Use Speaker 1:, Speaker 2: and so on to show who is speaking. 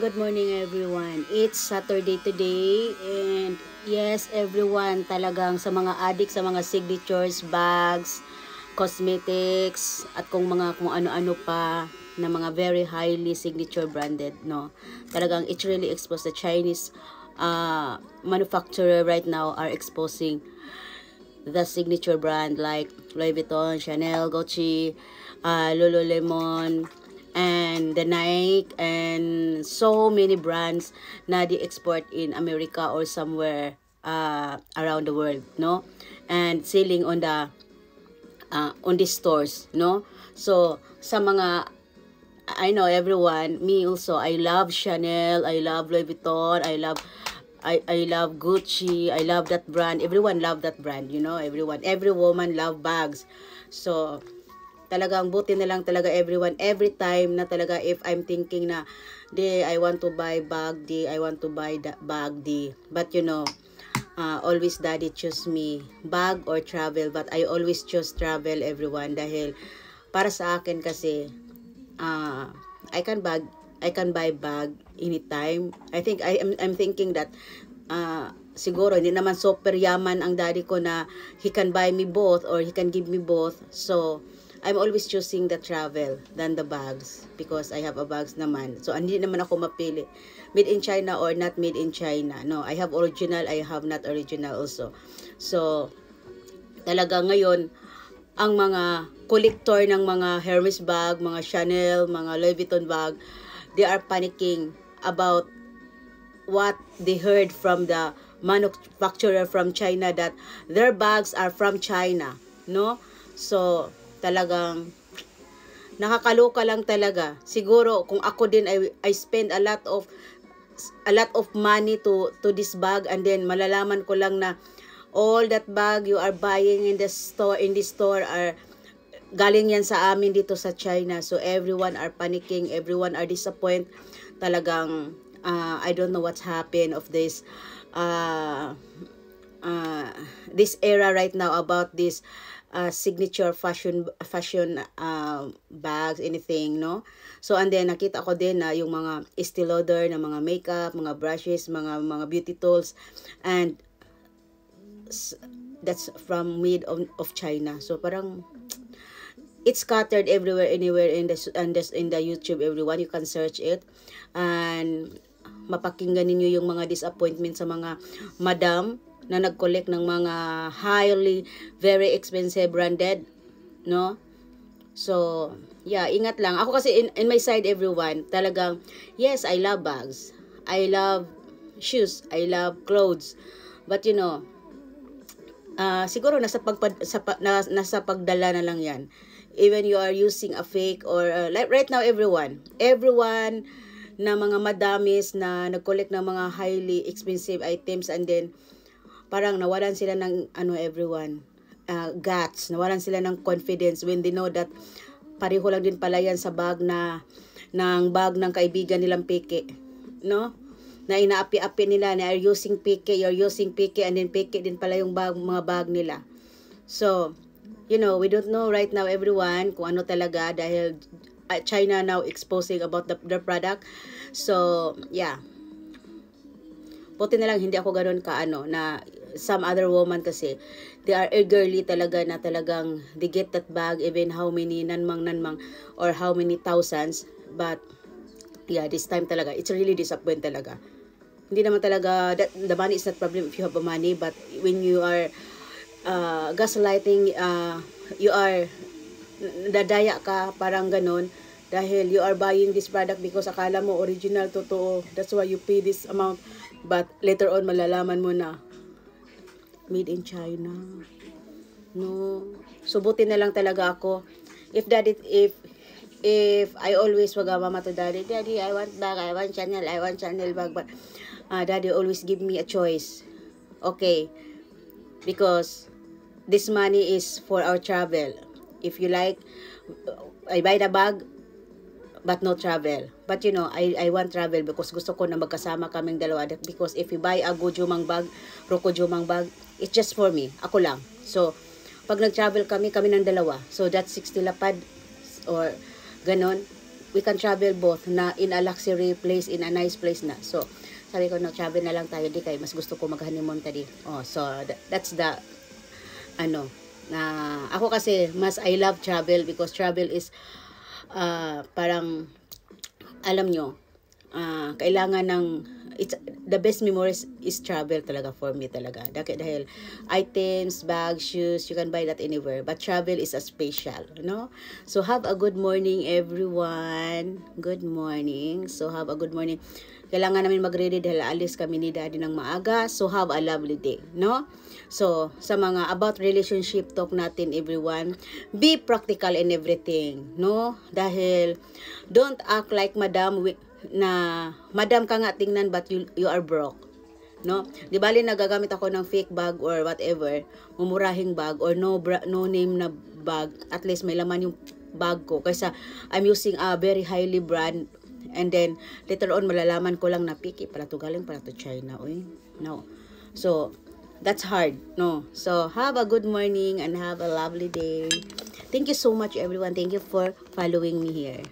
Speaker 1: Good morning everyone. It's Saturday today and yes everyone talagang sa mga addict sa mga signatures, bags, cosmetics at kung ano-ano pa na mga very highly signature branded no. Talagang it's really exposed the Chinese manufacturer right now are exposing the signature brand like Louis Vuitton, Chanel, Gucci, Lululemon, and the Nike, and so many brands na di-export in America or somewhere around the world, no? And selling on the stores, no? So, sa mga I know everyone, me also, I love Chanel, I love Louis Vuitton, I love Gucci, I love that brand. Everyone love that brand, you know, every woman love bags. So, talagang buti na lang talaga everyone, every time na talaga if I'm thinking na, di, I want to buy bag, di, I want to buy that bag, di. But you know, always daddy choose me, bag or travel, but I always choose travel everyone dahil para sa akin kasi, uh, I can bag I can buy bag anytime. I'm thinking that siguro hindi naman super yaman ang daddy ko na he can buy me both or he can give me both. So I'm always choosing the travel than the bags because I have a bags naman. So hindi naman ako mapili made in China or not made in China. No, I have original, I have not original also. So talaga ngayon ang mga collector ng mga Hermes bag, mga Chanel, mga Louis Vuitton bag, they are panicking about what they heard from the manufacturer from China that their bags are from China, no? So, talagang nakakaloka lang talaga. Siguro kung ako din I spend a lot of money to this bag and then malalaman ko lang na all that bag you are buying in this store are galing yan sa amin dito sa China. So everyone are panicking, everyone are disappointed. Talagang I don't know what's happened of this era right now about this signature fashion bags, anything, no? So and then nakita ko din na yung mga Estee Lauder na mga makeup, mga brushes, mga beauty tools, and that's from made of China. So parang it's scattered everywhere, anywhere in the YouTube. Everyone, you can search it and mapakinggan ninyo yung mga disappointment sa mga madam na nag-collect ng mga highly very expensive branded, no? So yeah, ingat lang ako kasi in my side everyone, talagang yes, I love bags, I love shoes, I love clothes, but you know, siguro nasa pagdala na lang yan. Even you are using a fake or like right now everyone na mga madamis na nag-collect ng mga highly expensive items and then parang nawalan sila ng everyone guts, nawalan sila ng confidence when they know that pareho lang din pala yan sa bag ng bag ng kaibigan nilang peke, no? Na inaapi-api nila na you're using peke and then peke din pala yung mga bag nila. So, you know, we don't know right now everyone kung ano talaga dahil China now exposing about their product. So, yeah. Buti na lang hindi ako ganoon na some other woman kasi they are eagerly talaga na talagang they get that bag even how many nanmang or how many thousands, but yeah, this time talaga it's really disappointing talaga. Hindi naman talaga the money is not problem if you have money, but when you are gaslighting, you are dadaya ka, parang ganon, dahil you are buying this product because akala mo original, totoo, that's why you pay this amount, but later on malalaman mo na made in China, no? So buti na lang talaga ako if I always wag mama to daddy, I want bag, I want Chanel bag, but daddy always give me a choice, okay, because this money is for our travel. If you like, I buy the bag, but no travel. But you know, I want travel because gusto ko na magkasama kaming dalawa. Because if you buy a Gojumang bag, Rokojumang bag, it's just for me. Ako lang. So, pag nag-travel kami ng dalawa. So, that's 60 lapad or ganon. we can travel both na in a luxury place, in a nice place na. So, sabi ko, no, travel na lang tayo di kay mas gusto ko mag-honeymoon tadi. Oh, so that's the ano na ako kasi mas I love travel because travel is parang alam nyo, kailangan ng it's the best memories is travel talaga for me talaga. Dahil items, bags, shoes, you can buy that anywhere. But travel is a special, no? So have a good morning everyone. Good morning. So have a good morning. Kailangan namin mag-ready dahil alis kami ni Daddy ng maaga. So have a lovely day, no? So sa mga about relationship talk natin everyone, be practical in everything, no? Dahil don't act like madam na madam ka nga tingnan but you are broke, no? Di bali nagagamit ako ng fake bag or whatever, mumurahing bag or no name na bag, at least may laman yung bag ko kaysa I'm using a very highly brand and then later on malalaman ko lang na picky para to galing para to China, oy. No. So that's hard, no? So have a good morning and have a lovely day. Thank you so much everyone. Thank you for following me here.